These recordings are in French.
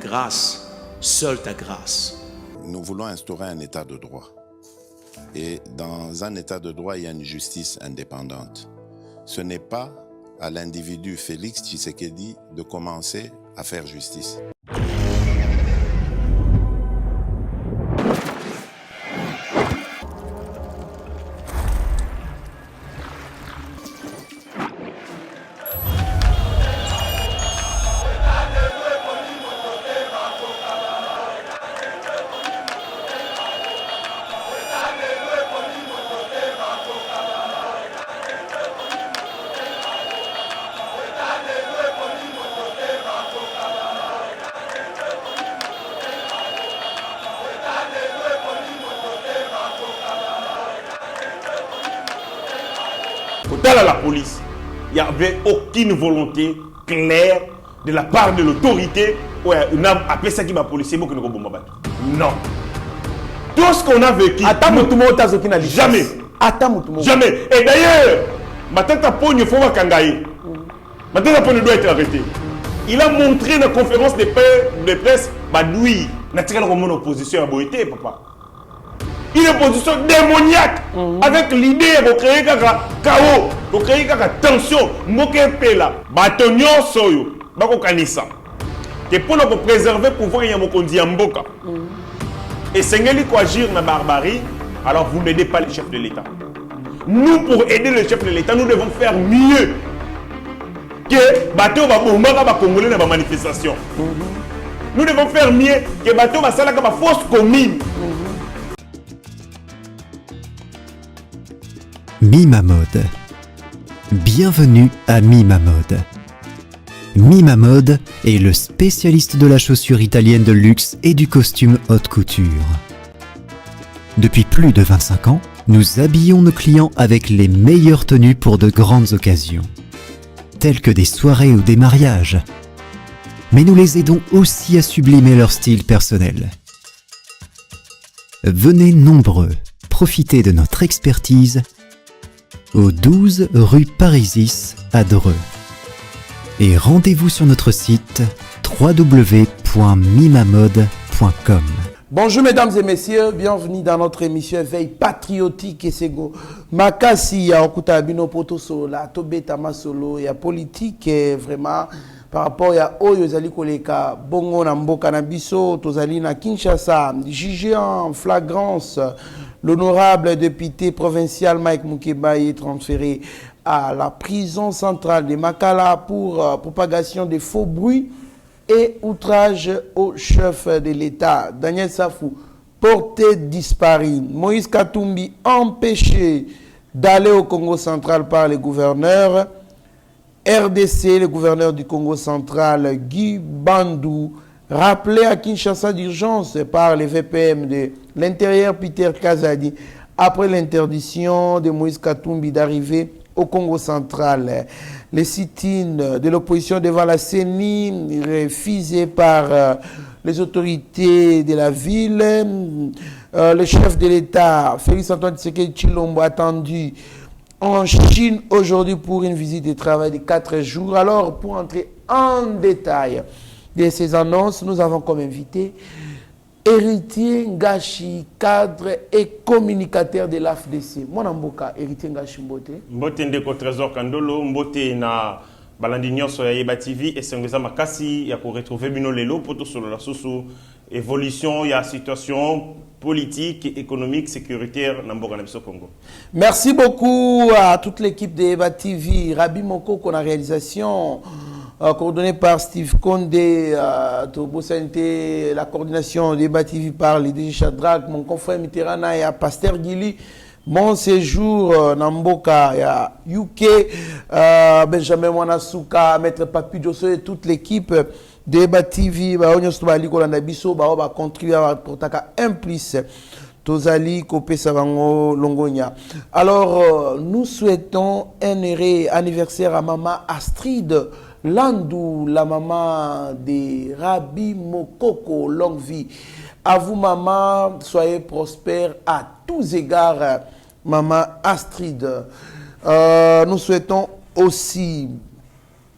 grâce, seule ta grâce. Nous voulons instaurer un état de droit. Et dans un état de droit, il y a une justice indépendante. Ce n'est pas à l'individu Félix Tshisekedi de commencer à faire justice. Dans la police, il n'y avait aucune volonté claire de la part de l'autorité. On a appelé ça qui va policier, non. Tout ce qu'on a vécu. Jamais. Jamais. Et d'ailleurs, Matata Pogno Fowa Kangaï, Matata Pogno doit être arrêté. Il a montré dans la conférence de presse, Badoui, naturellement mon opposition à Boïté, papa. Une opposition démoniaque avec l'idée de créer un chaos, de créer une tension, de pela, batonio soyo, bako kanisa. Que pour nous préserver pouvoir y a mboka. Et Sengeli ko agir na barbarie, alors vous n'aidez pas le chef de l'État. Nous pour aider le chef de l'État, nous devons faire mieux que bateau ba bomba ba congolais na ba manifestation. Nous devons faire mieux que bateau ba sala ka fausse commune. Mima Mode. Bienvenue à Mima Mode. Mima Mode est le spécialiste de la chaussure italienne de luxe et du costume haute couture. Depuis plus de 25 ans, nous habillons nos clients avec les meilleures tenues pour de grandes occasions, telles que des soirées ou des mariages. Mais nous les aidons aussi à sublimer leur style personnel. Venez nombreux, profitez de notre expertise au 12 rue Parisis à Dreux. Et rendez-vous sur notre site www.mimamode.com. Bonjour mesdames et messieurs, bienvenue dans notre émission Veille patriotique et sego. Makasi ya okuta bino poto sola, tobeta masolo ya politique et vraiment par rapport à oyo zali koleka bongo na mboka na biso tozali na Kinshasa, jugé en flagrance. L'honorable député provincial Mike Moukeba est transféré à la prison centrale de Makala pour propagation de faux bruits et outrage au chef de l'État. Daniel Safou, porté disparu. Moïse Katumbi, empêché d'aller au Congo central par le gouverneur. RDC, le gouverneur du Congo central, Guy Bandou, rappelé à Kinshasa d'urgence par les VPM de l'Intérieur Peter Kazadi après l'interdiction de Moïse Katumbi d'arriver au Congo central. Les sit-ins de l'opposition devant la CENI refusés par les autorités de la ville. Le chef de l'État, Félix Antoine Tshisekedi Tshilombo, attendu en Chine aujourd'hui pour une visite de travail de 4 jours. Alors, pour entrer en détail de ces annonces, nous avons comme invité Héritier Ngashi, cadre et communicateur de l'AFDC. Mon mboka, Héritier Ngashi Mbote. Mbote ndeko Trésor Kandolo, Mbote na balandi nyonso ya Yeba TV et sengeza makasi ya ko retrouver bino lelo poto solo la susu évolution ya situation politique, économique, sécuritaire na mboka na biso Congo. Merci beaucoup à toute l'équipe de Yeba TV, Rabi Moko qu'on a réalisation coordonné par Steve Condé, Tobo Santé, la coordination de Yeba TV par Lydie Chadrak, mon confrère Mitterrand et à Pasteur Guili. Mon séjour Namboka, il y a UK, Benjamin Mwanasuka, Maître Papi Djosso et toute l'équipe de Yeba TV, on va contribuer à portaka implice. Tozali Kopé Savango Longonia. Alors, nous souhaitons un heureux anniversaire à Maman Astrid Landou, la maman de Rabi Mokoko, longue vie. À vous, maman, soyez prospère à tous égards, maman Astrid. Nous souhaitons aussi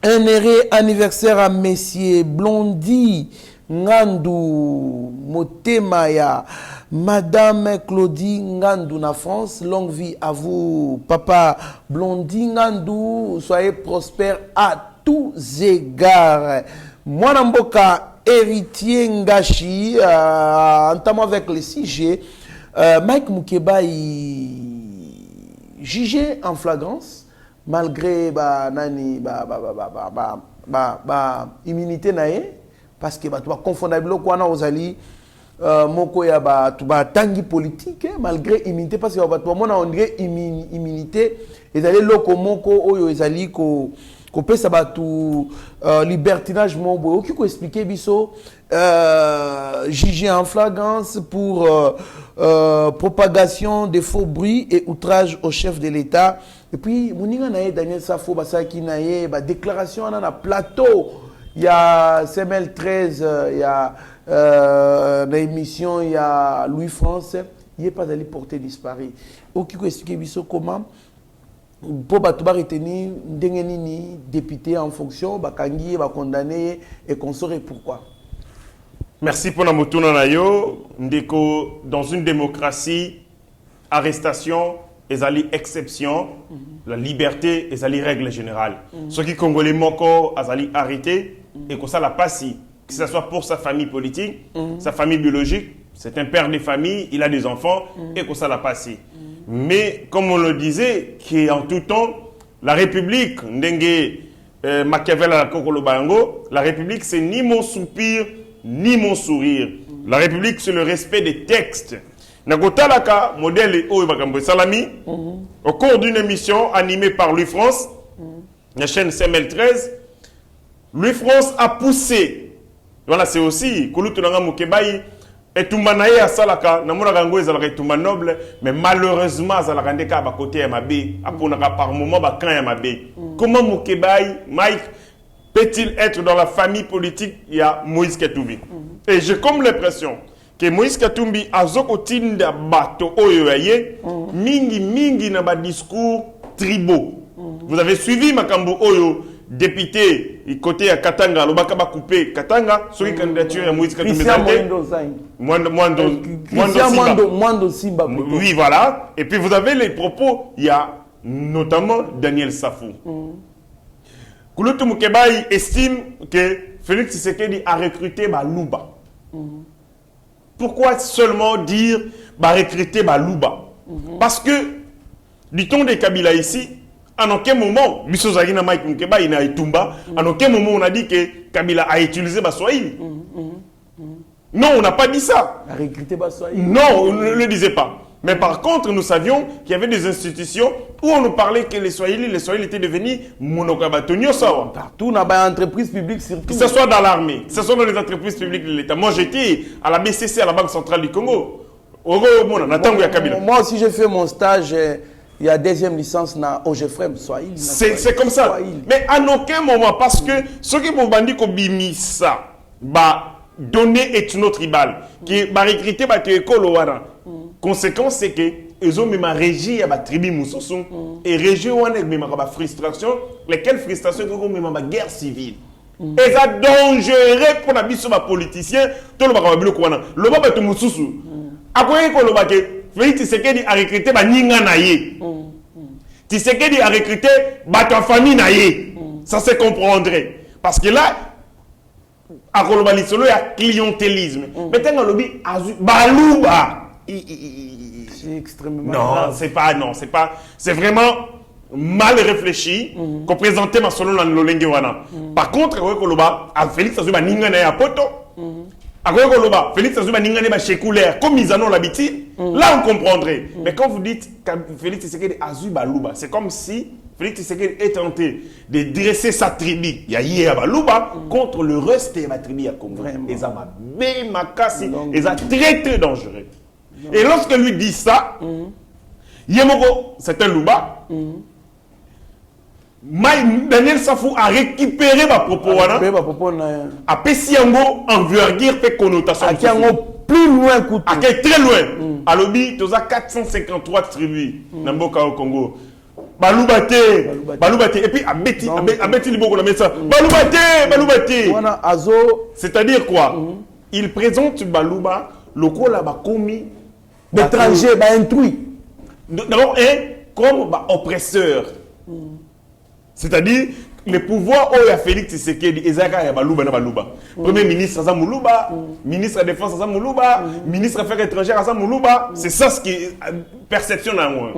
un heureux anniversaire à Messieurs Blondie, Ngandou Motema ya Madame Claudie Ngandou na France. Longue vie à vous, Papa Blondie Ngandou. Soyez prospères à tous égards. Moi, Namboka, héritier Ngashi, entamant avec le 6G, Mike Moukeba jugé en flagrance, malgré immunité nae, parce que tu vas confondre avec le ozali moko ya tangi politique, malgré immunité, parce que on dirait immunité, et allez loko moko oyo ezali ko pesa batu libertinage mobo qui ko expliquer biso jugé en flagrance pour propagation de faux bruits et outrage au chef de l'État. Et puis moninga nae Daniel Safo basaki nae ba déclaration na plateau, il y a CML13, il y a dans l'émission il y a Louis France, il est pas allé porter disparu. Qui ko expliquer biso comment pour battre retenir ndengenini député en fonction bakangi ba condamné et qu'on saurait pourquoi. Merci pour la motuna nayo ndeko. Dans une démocratie, arrestation ezali exception, la liberté ezali règle générale. Ceux qui congolais moko azali arrêté et que ça la passe, que ce soit pour sa famille politique, sa famille biologique, c'est un père de famille, il a des enfants et que ça la passe. Mais comme on le disait, qu'en tout temps, la République, Ndenge Machiavel à la Kokolo Bango, la République c'est ni mon soupir, ni mon sourire. La République c'est le respect des textes. Nagotalaka, modèle Oyo Salami, au cours d'une émission animée par Louis France, la chaîne CML13, Louis France a poussé, voilà c'est aussi, Kouloutunanga Mukebaï, et Toumanaye à Salaka, Namuna Gango est Touma noble, mais malheureusement, Zalakandeka à côté à Mabé, à Ponaka par moment, Bakan à Mabé. Comment Mukebaï, Mike, peut-il être dans la famille politique? Il y a Moïse Katumbi. Et j'ai comme l'impression que Moïse Katumbi a zokotinda bato oyoye, mingi na ba discours tribaux. Vous avez suivi Makambo Oyo, député, côté à Katanga, le Bakaba coupé Katanga, sur une candidature à Moïse Katumbi. Mwando Simba. Oui, voilà. Et puis vous avez les propos, il y a notamment Daniel Safou. Kouloutou Mukebaï estime que Félix Tshisekedi a recruté Balouba. Pourquoi seulement dire recruter Balouba? Parce que, du temps des Kabila ici, en aucun moment, Mike Mukebaï n'a Itumba, en aucun moment on a dit que Kabila a utilisé Baswahili. Non, on n'a pas dit ça. A recruté Baswahili. Non, on ne le disait pas. Mais par contre, nous savions qu'il y avait des institutions où on nous parlait que les Swahili étaient devenus monokabatonio sawa. Partout, on a des entreprises publiques surtout. Que ce soit dans l'armée, que ce soit dans les entreprises publiques de l'État. Moi, j'étais à la BCC, à la Banque Centrale du Congo. Moi aussi, j'ai fait mon stage. Il y a deuxième licence na OGFREM Swahili. C'est comme ça. Swahili. Mais à aucun moment, parce que ceux qui m'ont dit qu'on bimi ça, donner ethno-tribal, qui va recruter école au Wara. Conséquence, c'est que ils ont même régi à la tribu Moussoussou et régi où on a même la frustration, lesquelles frustrations ont même la guerre civile. Et ça dangereux pour la mission des politiciens, tout le monde va le le baba de Moussoussou. Après que le baba Félix Tshisekedi a recruté ba ninga naye. Tshisekedi a recruté ba ta famille naye. Ça se comprendrait parce que là à Kolobali solo il y a clientélisme. Maintenant le lobby Balouba. C'est extrêmement grave. C'est vraiment mal réfléchi qu'on présentait ma solo dans le Lengewana. Par contre, Félix Azuba Ningane à Poto. Félix Azuba Ningane à Chekoulaire, comme ils en ont l'habitude, là on comprendrait. Mais quand vous dites Félix Tshisekedi Azuba Louba, c'est comme si Félix Tshisekedi est tenté de dresser sa tribu, Yahi Balouba, contre le reste de la tribu à Congo. Et ça m'a bien macassé, et ça très très dangereux. Et lorsque lui dit ça, Yemoko, c'est un louba. Daniel Safou a récupéré ma propos. A Pessiango, envergure, fait connotation. A plus loin, a très loin. À l'obi, tu as 453 tribus dans Boka au Congo. Balubate. Et puis abeti liboko la mesa. Balubate. Wana azo. C'est-à-dire quoi? Il présente Baluba lokola ba komi d'étranger, ba intrus. D'abord comme ba oppresseur. C'est-à-dire le pouvoir où il y a Félix Tshisekedi, Ezaka ya Baluba na Baluba. Premier ministre Azam Muluba, ministre de la Défense Azam Muluba, ministre des Affaires étrangères Azam Muluba. C'est ça ce qui est perception à moi.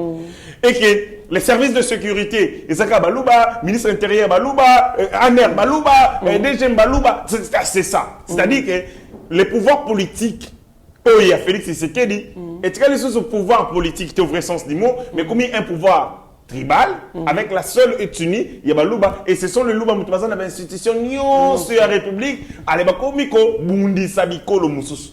Et que les services de sécurité, Ezaka Baluba, ministre intérieur Baluba, Aner Baluba, DG Baluba, c'est ça. C'est-à-dire que les pouvoirs politiques où il y a Félix Tshisekedi, et tu as ce pouvoir politique, au vrai sens du mot, mais comme un pouvoir tribal, avec la seule ethnie, il y a Baluba, et ce sont les Luba Moutouazan dans l'institution sur la République,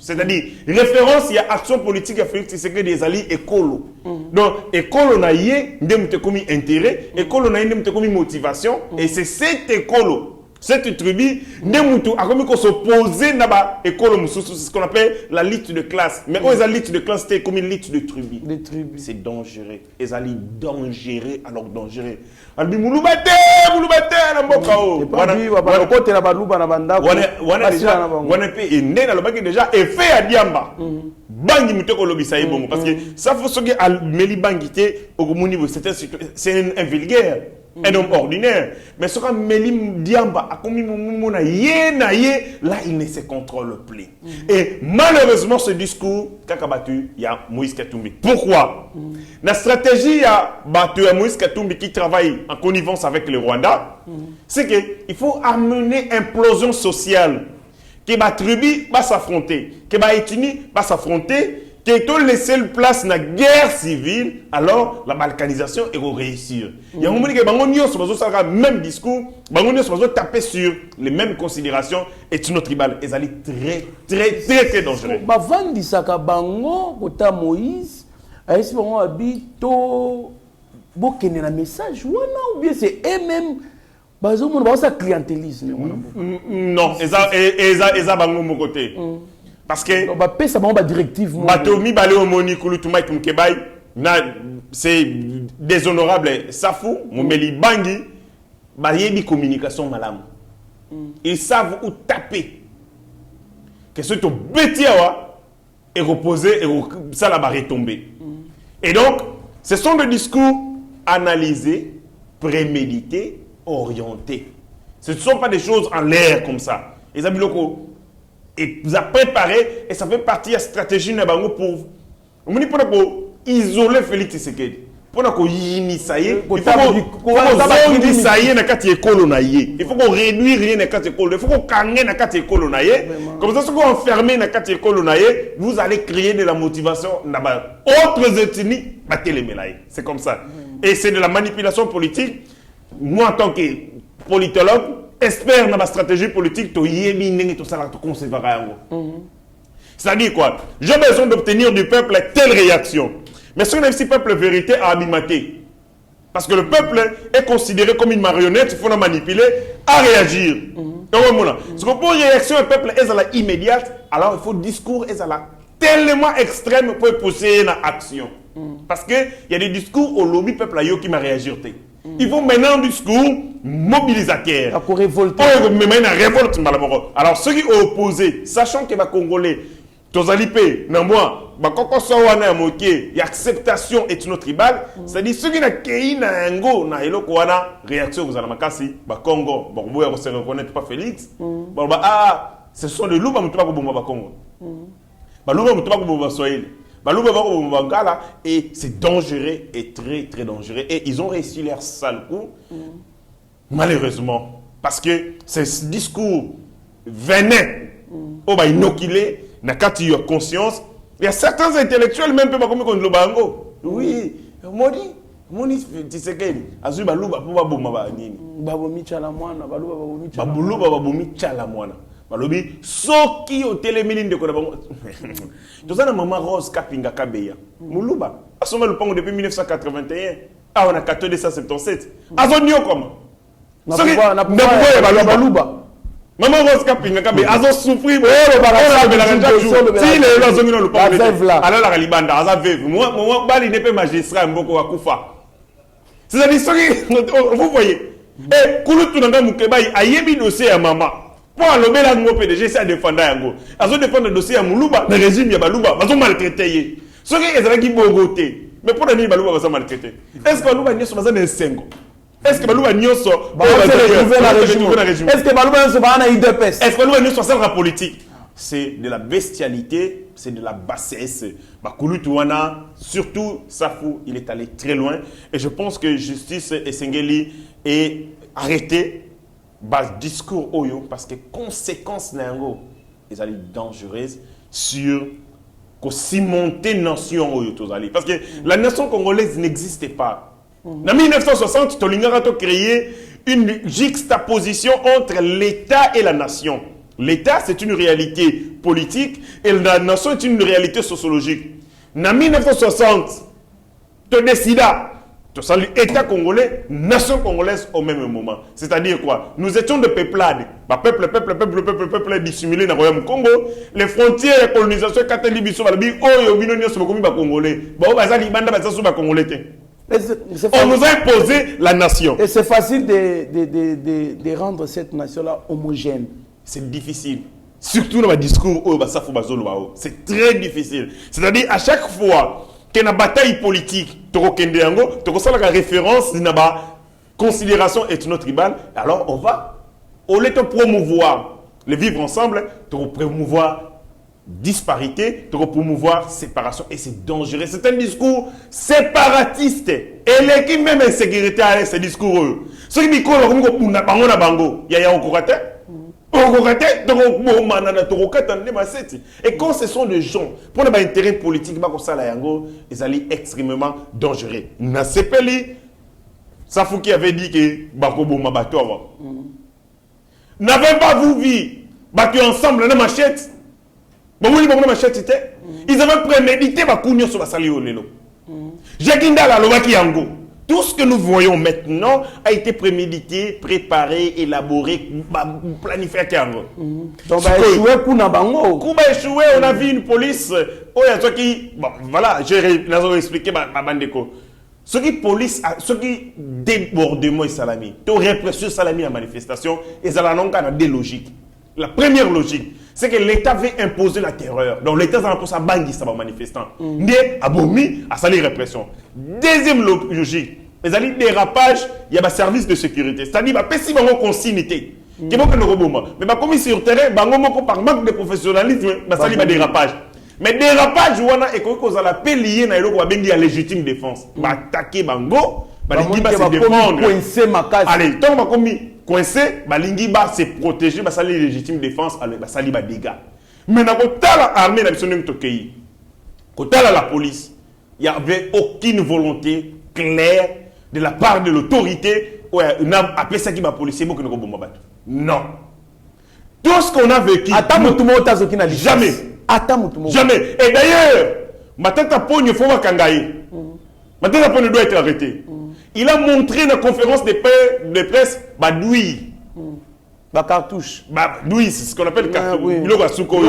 c'est-à-dire, référence, il y a action politique à Félix Tshisekedi des alliés écolo. Donc, écolo na yé, ndemte komi intérêt, écolo na yé, ndemte komi motivation, et c'est cet écolo. Cette tribu, Nemutu a comme s'opposer à l'école, c'est ce qu'on appelle la lutte de classe. Mais où est la lutte de classe, c'était comme une lutte de tribu. C'est dangereux. Ils allaient dangereux, alors dangereux. On dit Mouloubate, la mbokao. Déjà, et fait à Diamba. Bangi muteko lobisa ebongo. Parce que ça faut se dire à Meli Bangité, au niveau, c'est un vulgaire. Un homme ordinaire. Mais ce qu'on Mélim Diamba a commis là, il ne se contrôle plus. Et malheureusement, ce discours, il y a Moïse Katumbi. Pourquoi? La stratégie, il y a Moïse Katumbi qui travaille en connivence avec le Rwanda. C'est qu'il faut amener implosion sociale. Que la tribu va s'affronter. Que la ethnie va s'affronter. Que tu laisses place dans la guerre civile, alors la balkanisation est réussir. Il y a un moment où les même discours, ils taper sur les mêmes considérations et notre tribal. Ils allaient très dangereux. Avant de ça, Bango, Moïse, est-ce qu'on habite au Bokene, un message ou bien c'est eux-mêmes? C'est clientélisme. Non, ils ont Bango mon côté. Parce que c'est déshonorable. Safou, Moumeli Bangi, Bayebi communication malam. Ils savent où taper. Que ce que tu et reposer et ça la barre tomber. Et donc, ce sont des discours analysés, prémédités, orientés. Ce ne sont pas des choses en l'air comme ça. Les amis locaux. Et vous avez préparé, et ça fait partie de la stratégie de pour isoler Félix Tshisekedi. Pour qu'on initier, il faut qu'on réduise rien dans la école, il faut qu'on canne dans la école. Comme ça, si vous enfermez dans la école, vous allez créer de la motivation dans autres ethnies. C'est comme ça. Et c'est de la manipulation politique. Moi, en tant que politologue, espère dans ma stratégie politique, c'est-à-dire quoi? J'ai besoin d'obtenir du peuple telle réaction. Mais si on a ce peuple vérité à abimater, parce que le peuple est considéré comme une marionnette, il faut la manipuler à réagir. Si pour une réaction, le peuple est immédiate, alors il faut discours tellement extrême pour pousser une action. Parce qu'il y a des discours au lobby peuple qui m'a réagi. Il faut maintenant un discours mobilisateur. Pour révolter. Alors ceux qui ont opposé, sachant que les Congolais, Tozalipé, Namwa, il y a acceptation ethno-tribale, c'est-à-dire ceux qui n'ont pas réaction aux Alamakasi, Congo, vous ne se reconnaissez pas Félix, ce sont les loups qui ont Congo. Et c'est dangereux et très dangereux. Et ils ont réussi leur sale coup, malheureusement. Parce que ce discours venait au inoculé, n'a qu'à avoir conscience. Il y a certains intellectuels, même pas comme le Bango. Oui, Moni, tu sais que Azu Balouba pour Baboma Nini. Babomi Chalamwana, Babomi Chalamwana. Balobi, soki au téléméline de Kodabongo. Tout ça, maman Rose Kapinga Kabeya. Moulouba. Asoma le Pongo depuis 1981. Ah, on a 1477. Azonio comment? Soki, Balouba. Maman Rose Kapinga Kabeya. Azo souffrir. Si les Azonio le Pongo. Alors la Libanda, Aza veuve. Moi, Bali n'est pas magistrat, Mboko Akufa. C'est-à-dire, vous voyez, et Kouloutou Nanga Moukeba, a yébi dossier à maman. Pour allober la ngopé PDG, c'est à défendre Yango. Ils ont défendre le dossier à Moulouba, le régime Yabalouba, ils ont maltraité. Ce qui est qui bogoté. Mais pour la Balouba, ils ont maltraité. Est-ce que Balouba n'y a pas un sengo? Est-ce que Balouba n'y a pas un régime? Est-ce que Balouba n'y a pas un IDPS? Est-ce que Balouba n'y a pas un politique? C'est de la bestialité, c'est de la bassesse. Kouloutouana, surtout Safou, il est allé très loin. Et je pense que justice et Sengeli est arrêté. Discours Oyo, parce que conséquences n'ango, ils allaient dangereuses sur cimenter nation Oyo parce que la nation congolaise n'existait pas. En 1960, Tolingara a créé une juxtaposition entre l'État et la nation. L'État, c'est une réalité politique et la nation est une réalité sociologique. En 1960, tu décidas, l'État congolais, nation congolaise au même moment. C'est-à-dire quoi? Nous étions de peuplades. Peuple dissimulé dans le royaume Congo. Les frontières, la colonisation, on nous a imposé la nation. Et c'est facile de rendre cette nation-là homogène. C'est difficile. Surtout dans le discours, c'est très difficile. C'est-à-dire, à chaque fois qu'il y a une bataille politique, tu as la référence d'une considération ethno-tribale, alors on va, au lieu de promouvoir le vivre ensemble, tu vas promouvoir disparité, tu vas promouvoir séparation. Et c'est dangereux. C'est un discours séparatiste. Et l'équipe même insécurité à ce discours. Ceux qui disent qu'il y a et quand ce sont des gens pour leur intérêt politique, ils sont extrêmement dangereux. Nasepeli, Safouki avait dit que Bakobo Mabato avant. N'avez pas vous vu battu ensemble dans machette? Ils avaient prémédité Bakounio sur la Salio Lelo. Jaginda la Lobaki Yango. Tout ce que nous voyons maintenant a été prémédité, préparé, élaboré, planifié. Donc, échoué, échoué, on a vu une police. Bon, voilà, j'ai expliqué ma bandeko. Ce qui police, ce qui débordement et salami, tout répression salami à manifestation, et ça a deux logiques. La première logique, c'est que l'État veut imposer la terreur. Donc l'État va imposer à bangui ça va manifestant. Né abomi à salir répression. Deuxième logique, les alliés dérapage, il y a un service de sécurité. C'est-à-dire bah si bango consignité. Qui bon que nous reboma. Mais bah comme sur terrain, bango moko par manque de professionnalisme, bah salir bah dérapage. Mais dérapage wana et qu'on a la paix liée na eloko ba bengi à légitime défense. Bah attaquer bango, bah lingi ba se défendre. Allez, tant ba comme coincé, balingi ba se protéger, ba sali légitime défense, ba sali ba dégâts. Mais na kotala armée na bisonem tokei. Kotala la police, il y avait aucune volonté claire de la part de l'autorité on a appelé ça qui va policier beaucoup de bomba. Non. Tout ce qu'on a vécu, jamais. Jamais. Et d'ailleurs, Matata Pogno faut kangaï. Matata Pogno doit être arrêté. Il a montré dans la conférence de presse Badoui. Ba cartouche. Badoui, c'est ce qu'on appelle cartouche. Il a souko.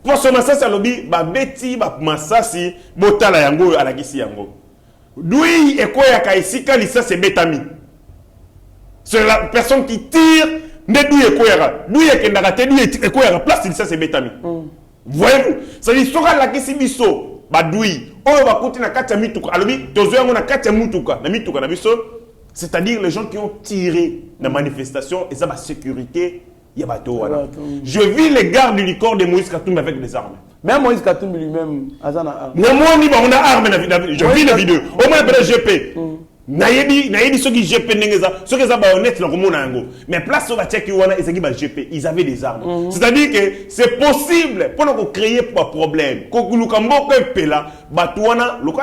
Pour ce Massassi à l'objet, Beti, Massassi, Botala Yango, à la Gissi Yango. Doui et quoi y'a ici, Kalissa, c'est Betami. C'est la personne qui tire, Nedou et quoi Doui et Kendagate, Doui et quoi place, ça c'est Betami. Voyez-vous? C'est l'histoire la Gissi Bisso, Badoui. On va continuer à Katia Mituka. Alors, on a Katia Mituka, la Mituka, la Bisso. C'est-à-dire les gens qui ont tiré la manifestation et ça, la sécurité. Je vis les gardes du corps de Moïse Katoum avec des armes. Même Moïse Katoum lui-même, on a arme. On a arme. Je vis la vidéo. Au moins, GP. Naïdi, ceux qui GP, ceux qui ont honnête, mais place sur la tchèque, ils avaient des armes. C'est-à-dire que c'est possible pour nous créer un problème. Quand nous avons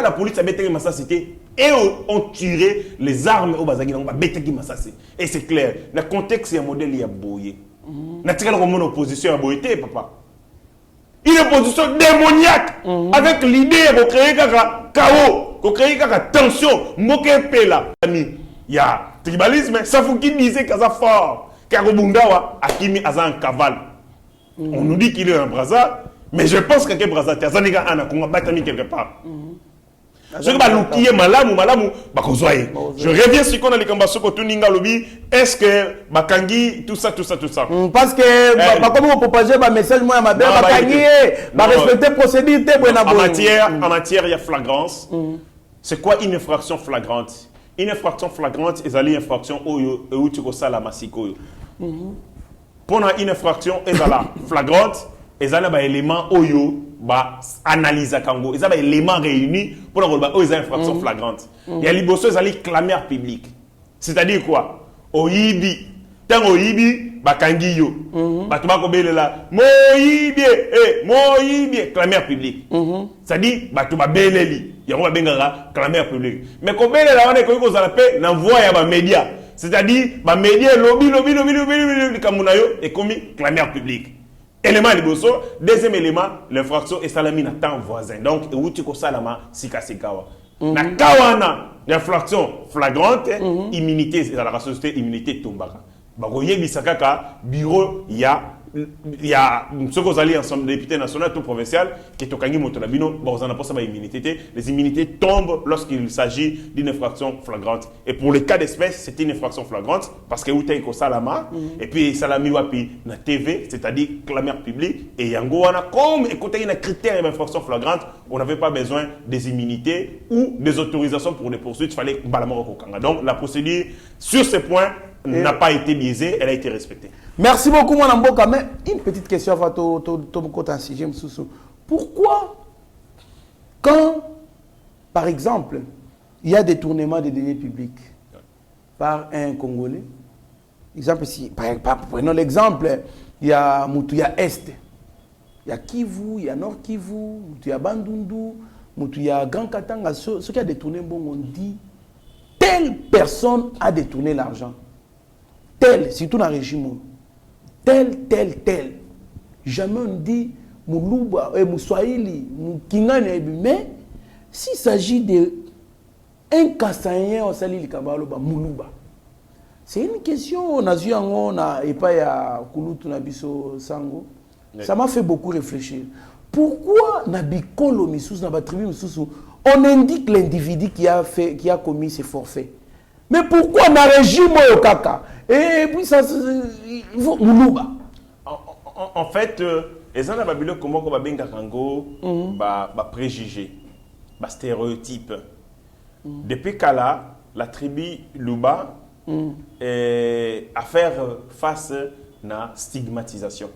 la police a mis en cité et ont tiré les armes au Bazagi. Et c'est clair. Le contexte est un modèle qui a bouillé. Naturellement, on opposition à Boïté, papa. Une opposition démoniaque avec l'idée de créer un chaos, de créer une tension. Il y a tribalisme, ça faut qu'il dise que ça fort. Car au Bundawa, Akimi a un cavale. On nous dit qu'il est un braza, mais je pense que Braza, Tazaniga Anna, qu'on va battre quelque part. Ce que balukiye malamu bakozwaye. Je reviens sur qu'on a les cambasso ko tuninga lobi. Est-ce que bakangi tout ça. Parce que comme on propose un message moi ma belle bakangi ba respecter procédure te bon en matière il y a flagrance. C'est quoi une infraction flagrante? Une infraction flagrante est une infraction où tu as la massiko. Pendant une infraction est flagrante, et ça a élément oyo ba analyse kango, et ça a élément réuni pour une infraction flagrante. Il y a liboso ils allaient clameur public. C'est-à-dire quoi? Oyibi, tant oyibi ba kangiyo. Ba tuba ko belela moyibi clameur public. C'est-à-dire ba tuba beleli. Il y a un clameur public. Mais comme on a qu'on appelle l'envoi à les médias. C'est-à-dire, les médias, lobby, et comme clameur public. Élément liboso. Deuxième élément, l'infraction est salamine à temps voisin. Donc, où tu as salama, sika. Na kawana, l'infraction flagrante, immunité, dans la société, immunité tombara. Bagoye bisakaka, bureau, il y a ce qu'on a ensemble député national tout provincial qui est au Kangi Motonabino, bon, on a pas ça immunité. Les immunités tombent lorsqu'il s'agit d'une infraction flagrante. Et pour le cas d'espèce, c'est une infraction flagrante parce que vous avez salama et puis salami wapi na TV, c'est-à-dire clameur public et yango wana comme écoutez une critère d'infraction flagrante, on n'avait pas besoin des immunités ou des autorisations pour des poursuites, il fallait balamoro kokanga. Donc la procédure sur ce point n'a pas été biaisée, elle a été respectée. Merci beaucoup, mon Amboka. Mais une petite question avant pourquoi, quand, par exemple, il y a des tournements de deniers publics par un Congolais, exemple, prenons l'exemple, il y a Moutouya Est, il y a Kivu, il y a Nord Kivu, Moutouya Bandundu, Moutouya Grand Katanga, ceux qui ont détourné, bon, on dit, telle personne a détourné l'argent. Tel, surtout dans le régime, tel. Jamais on dit Moulouba, Moussouaïli, Moukingane, mais s'il s'agit d'un Kassaïen, on s'allie le Kabaloba, Moulouba. C'est une question, on a vu on a et pas à Kouloutou Nabiso Sango. Ça m'a fait beaucoup réfléchir. Pourquoi Nabikolo Missous, Nabatribu Missous, on indique l'individu qui a commis ces forfaits? Mais pourquoi dans le régime Kaka? Et puis ça, il faut Moulouba. En fait, les gens ont dit comment on va bien garango, préjugés, stéréotypes. Depuis qu'à la tribu Luba a faire face à la stigmatisation.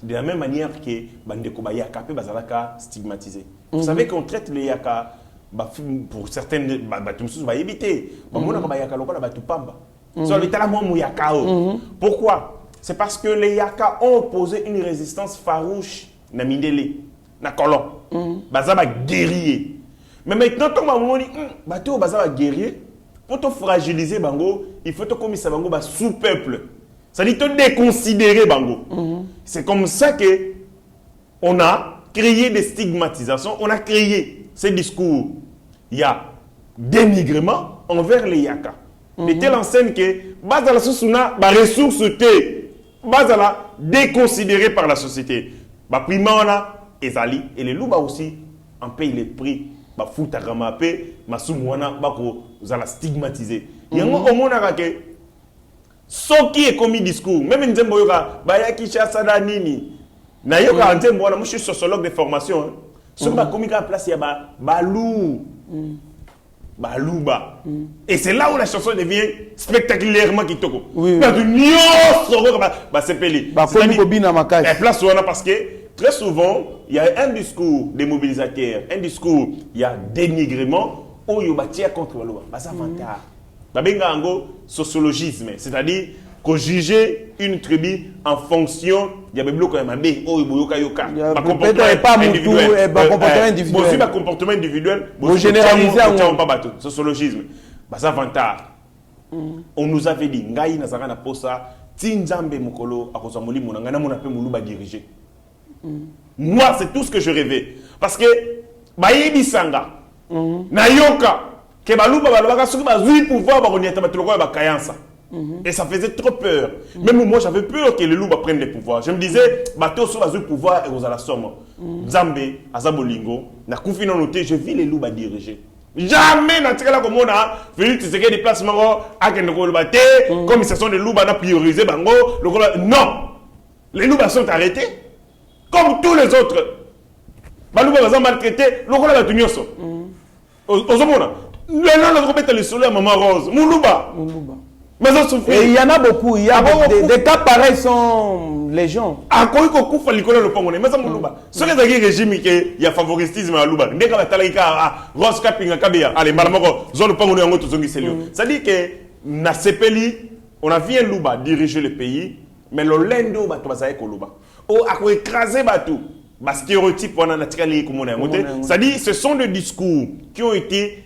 De la même manière que Bandeko Bayaka peut stigmatiser. Vous savez qu'on traite les Yaka pour certaines éviter. Pourquoi? C'est parce que les Yaka ont opposé une résistance farouche na Mindele, na Kolon. Bazaba guerrier. Mais maintenant, quand on dit bateau bazaba guerrier, pour te fragiliser bango, il faut te commisser bango sous-peuple. Ça dit te déconsidérer bango. C'est comme ça que on a créé des stigmatisations, on a créé ces discours. Il y a dénigrement envers les Yaka. De telle enseigne que base à la sousuna, ressources base à la déconsidérée par la société. Prima on a Ezali et les loups aussi en paye les prix. Fouta ramapé, masumwana bako zala stigmatisé. Il y a un moment que ce qui est commis discours, même nzembo yoka bayaki chasada nini. Na yoka nzembo wana, moi je suis sociologue de formation. Ce qui a commis à place il y a balou. Balouba. Et c'est là où la chanson devient spectaculairement kitoko. Oui. C'est pelé. Place parce que très souvent, il y a un discours des mobilisateurs, un discours, il y a dénigrement, où il y a contre l'eau. Ça sociologisme, c'est-à-dire qu'on jugeait une tribu en fonction il y a des blocs comme un comportement individuel. Vous généralisez un sociologisme. On nous avait dit ngai nazara na posa tinzambe mukolo akozamoli monanga mona pe muluba diriger. Moi c'est tout ce que je rêvais parce que bayibi sanga na yoka ke baluba balobaka soki bazui pouvoir bakoniata batuloko ba kayansa. Et ça faisait trop peur. Même moi, j'avais peur que les loups prennent les pouvoirs. Je me disais, bateau sur le pouvoir et aux à la somme. Zambé, Azabolingo, na confiné noté, je vis les loups diriger. Jamais dans ce comme on a Félix Tshisekedi des places maro à comme ils sont des loups a priorisé bango non, les loups sont arrêtés comme tous les autres. Les loups sont maltraités, le loup va tenir ça. Aux hommes le le soleil maman rose, Moulouba. Mais ça souffre. Et il y en a beaucoup, il y a des cas pareils sont légion. À quoi il faut le pongolais, mais ça Moulouba. Ce que c'est régime qui il y a favoritisme à Louba. Dès que la talaika rose caping à Kabia, allez malmoko zone pongolais en autre zongi sérieux. Ça dit que na sepeli on a vu un Louba diriger le pays, mais le lendo ba to bazaye ko Louba. O a ko écraser batou. Ba stéréotype on a natikali comme on a monté. Ça dit ce sont des discours qui ont été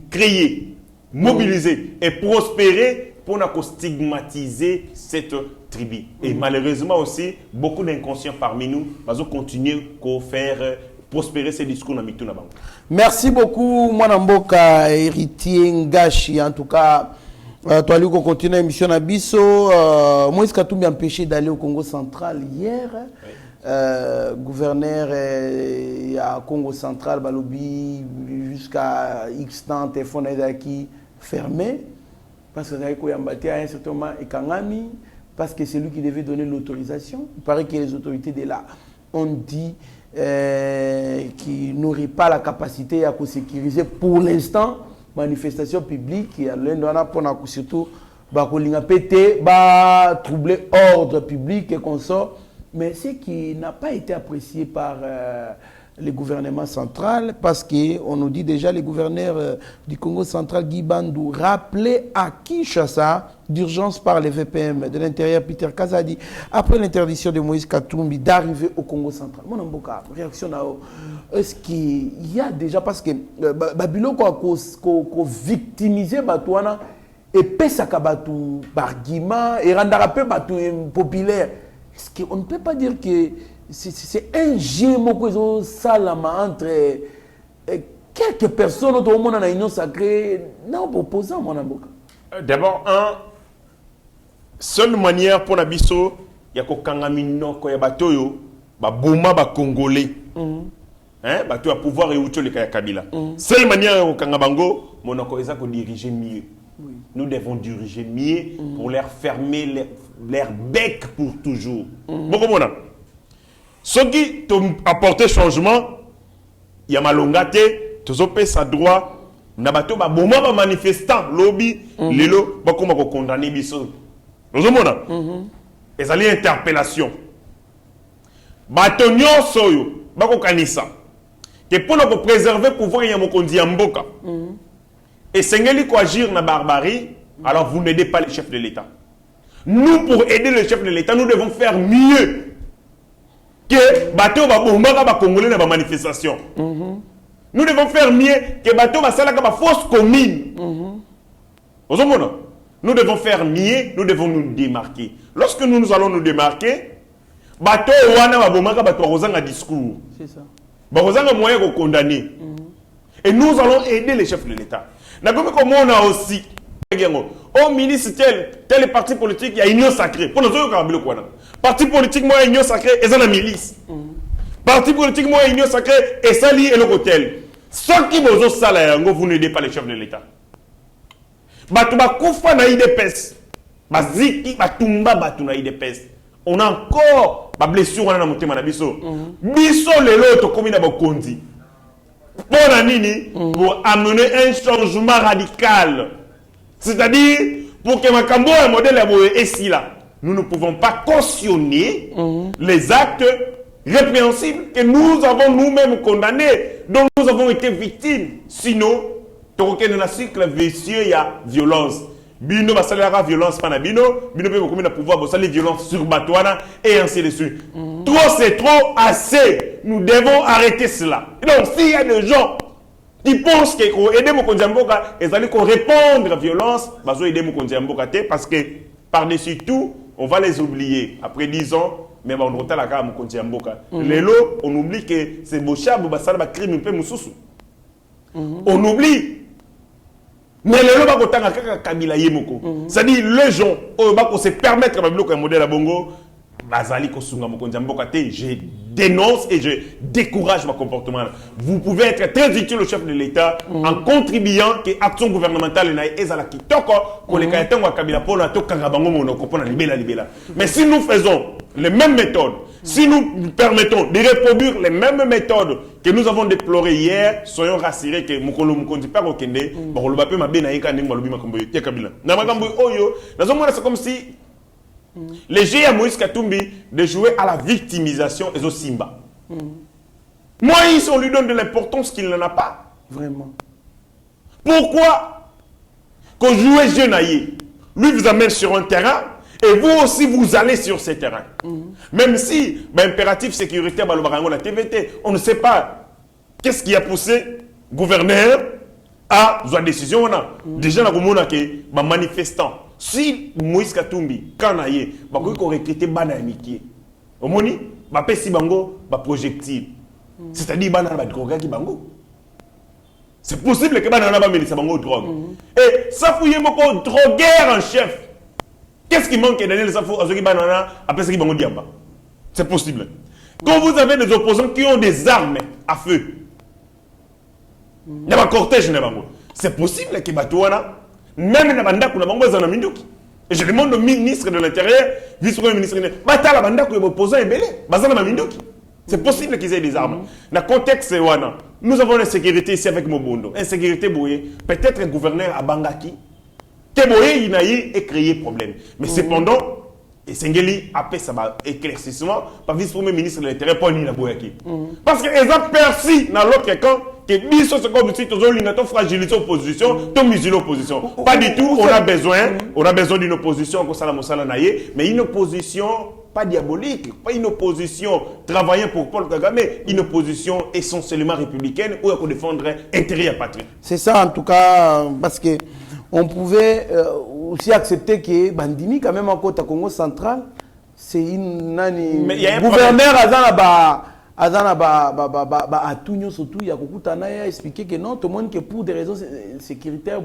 créés, mobilisés et prospérés pour stigmatiser cette tribu. Et malheureusement aussi, beaucoup d'inconscients parmi nous vont continuer à faire prospérer ces discours dans le monde. Merci beaucoup, Mwanamboka, héritier Ngashi. En tout cas, toi, lui, on continue l'émission Nabiso. Moi, est-ce que tu m'as empêché d'aller au Congo central hier? Gouverneur à Congo central, Balobi, jusqu'à X temps, téléphone qui fermé. Parce que Naïko Yambate à un certain moment et Kangami, parce que c'est lui qui devait donner l'autorisation. Il paraît que les autorités de là ont dit qu'ils n'auraient pas la capacité à sécuriser pour l'instant manifestation publique. Il y a l'un surtout troubler ordre public et qu'on sort. Mais ce qui n'a pas été apprécié par le gouvernement central, parce qu'on nous dit déjà, le gouverneur du Congo central, Guy Bandou, rappelé à Kinshasa d'urgence par les VPM de l'intérieur, Peter Kazadi, après l'interdiction de Moïse Katumbi d'arriver au Congo central. Mon amboka, réaction là, est-ce qu'il y a déjà, parce que Babylone a victimisé Batouana et Pesaka Batou Barguima et Randarapé Batou populaire. Est-ce qu'on ne peut pas dire que c'est un jeu salama entre quelques personnes au monde dans l'union sacrée, non, opposant mon avocat? D'abord, seule manière pour la biso, il y a qu'au y a batoyo, bouma congolais, bateau à pouvoir et outils les Kabila. Seule manière au Kangabango, mon akoyeza ko diriger mieux. Oui. Nous devons diriger mieux pour leur fermer leur bec pour toujours. Beaucoup de ceux qui t'ont apporté changement, il y a malongate, tous ont payé sa droit, nabato ba boma ba manifestant lobby, lelo ba comment ko condamner biso. Nous avons et ça les interpellation. Batonyo soyo ba ko kanisa. Que pour nous préserver pouvoir y a mon kondi mboka. Et Sengeli ko agir na barbarie, alors vous n'aidez pas les chefs de l'État. Nous, pour aider le chef de l'État, nous devons faire mieux que bateau va bombarder ba congolais dans la manifestation. Nous devons faire mieux que bateau va salaka ba fausse commune. Nous devons faire mieux, nous devons nous démarquer. Lorsque nous allons nous démarquer, bateau wana va bombarder bateau rozanga discours. C'est ça. Ba rozanga moyen de condamner. Et nous allons aider les chefs de l'État. Comme on a aussi au ministre tel parti politique, il y a une union sacrée. Pour nous, parti politique, moi, une union sacrée, et ça la milice. Parti politique, moi, une union sacrée, et ça lit et le hôtel. Ceux qui vous ont salaire, vous n'aidez pas les chefs de l'État. On a encore des blessures dans notre biso. Biso les lots comme il a bokondi. Pour amener un changement radical. C'est-à-dire, pour que Makambo un modèle est si là, nous ne pouvons pas cautionner les actes répréhensibles que nous avons nous-mêmes condamnés, dont nous avons été victimes. Sinon, dans un cycle vicieux, il y a violence. Bino va salir violence pas na bino peut beaucoup de pouvoir pour salir violence sur Batouana et ainsi de suite. Trop c'est trop, assez. Nous devons arrêter cela. Donc s'il y a des gens qui pensent que pour aider Mokondiamboka, ils allaient répondre à la violence, ils vont aider Mokondiamboka parce que par-dessus tout, on va les oublier. Après 10 ans, mais on retient la carte Mokondiamboka. Les lots, on oublie que c'est Bocha, Bobassala, va crime un peu Moussoussou. On oublie. Mais les gens qui ont Kabila Yemoko, c'est-à-dire les gens qui se permettent de faire un modèle à Bongo, j'ai dénonce et je décourage mon comportement. Vous pouvez être très utile au chef de l'État en contribuant que l'action gouvernementale est à la kitoko pour les caïtans ou à Kabila pour la tokangabango monoko pour la libéla. Mais si nous faisons les mêmes méthodes, si nous permettons de reproduire les mêmes méthodes que nous avons déplorées hier, soyons rassurés que Mukolo Mukondi pas Okende, le Bapé m'a bien aïka n'importe Malobi Makambo Kabila. Namakambo Oyo, c'est comme si les GIA Moïse Katumbi de jouer à la victimisation et au Simba. Moïse, on lui donne de l'importance qu'il n'en a pas. Vraiment. Pourquoi qu'on joue jeune aïe, lui vous amène sur un terrain et vous aussi vous allez sur ce terrain. Même si l'impératif sécuritaire la TVT, on ne sait pas qu'est-ce qui a poussé le gouverneur à la décision. Déjà, on a que les manifestants. Si Moïse Katumbi, quand il y a recruté des amitié, on a dit des projectiles. C'est-à-dire des drogues qui bango. C'est possible que les gens aient drogue. Et ça fouille beaucoup drogueur en chef. Qu'est-ce qui manque Daniel Safou à ceux qui banana après ce qui bango diamba? C'est possible. Quand vous avez des opposants qui ont des armes à feu, il y a un cortège, c'est possible que Batouana, même dans la bande, et je demande au ministre de l'Intérieur, vice-premier ministre, Batala banda que opposants est belé, Bazana Minduki. C'est possible qu'ils aient des armes. Dans le contexte, nous avons une sécurité ici avec Mobondo. Une sécurité bouillée. Peut-être le gouverneur à Bangaki, Teboye Inaï est créé problème. Mais cependant, et Sengeli a fait ça éclaircissement par vice-premier ministre de l'Intérieur pour Nina Boyaki. Parce qu'ils ont perçu dans l'autre camp que Bisso se comme si toujours l'inato fragiliser l'opposition, tout museler l'opposition. Pas du tout, on a besoin d'une opposition comme ça, mais une opposition pas diabolique, pas une opposition travaillant pour Paul Kagame, une opposition essentiellement républicaine où il faut défendre l'intérêt et la patrie. C'est ça en tout cas, parce que on pouvait aussi accepter que Bandimi, quand même en côte à Congo central, c'est une gouverneur à tout surtout il y a beaucoup de expliqué que non, tout le monde que pour des raisons sécuritaires,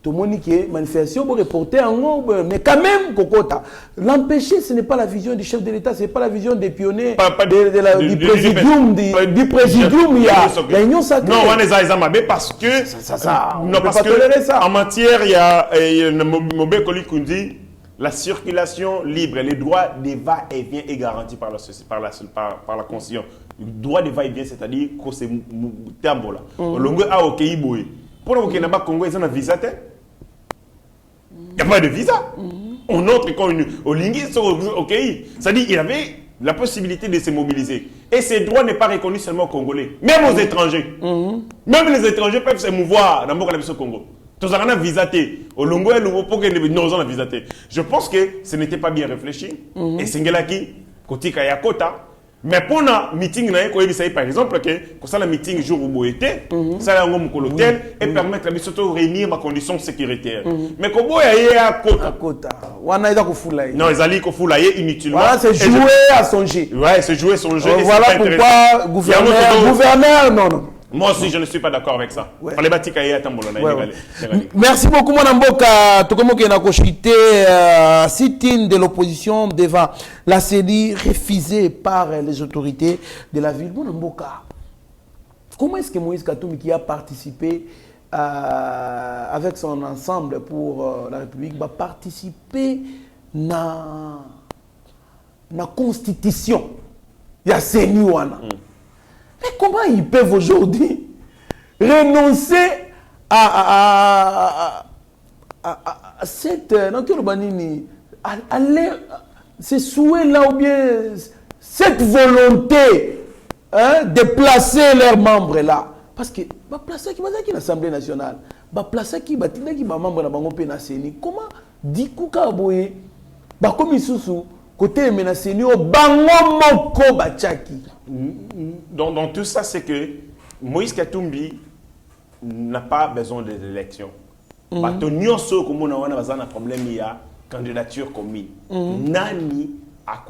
tout le monde qui est manifestation pour reporter en haut, mais quand même, Kokota, l'empêcher, ce n'est pas la vision du chef de l'État, ce n'est pas la vision des pionniers du présidium, il y a union sacrée. Non, on est parce que, non, parce que en matière, il y a Mobé Kolikundi, la circulation libre, les droits des va-et-vient est garanti par la Constitution. Le droit des va-et-vient, c'est-à-dire que c'est Tambola. Longue a au Kéiboé. Pour le Kénaba Congo, ils ont un visa. Il n'y a pas de visa. On entre au linguiste au pays. C'est-à-dire qu'il avait la possibilité de se mobiliser. Et ces droits n'est pas reconnu seulement aux Congolais, même aux étrangers. Même les étrangers peuvent se mouvoir dans le Congo. Tous les gens visaté. Au Longo et pour que nous avons visaté. Je pense que ce n'était pas bien réfléchi. Et c'est qui côté Kayakota. Mais pour un meeting, par exemple, que ça le meeting jour où vous était, ça a un l'hôtel et permettre de surtout réunir ma condition sécuritaire. Mais comme vous avez à Kota. Non, ils allaient foulailler inutilement. Voilà, c'est jouer à songer. Ouais, c'est jouer à songer. Voilà pourquoi gouverneur, non. Moi aussi, je ne suis pas d'accord avec ça. Ouais. Merci beaucoup, mon Amboka. Tout comme on a cochité, sit-in de l'opposition devant la CENI refusée par les autorités de la ville. Mon Amboka, comment est-ce que Moïse Katumbi, qui a participé avec son ensemble pour la République, va participer à la constitution? Il y a CENI. Mais comment ils peuvent aujourd'hui renoncer à cette ce souhait-là ou bien cette volonté de placer leurs membres là? Parce que placer qui va dans l'Assemblée nationale, placer qui va dans membre de la CENI. Comment dit Koukaboye, comme ils sont côté menacé au bango moko bachaki. Dans tout ça, c'est que Moïse Katumbi n'a pas besoin de l'élection. Parce que nous avons un problème, il y a candidature commune. Nani a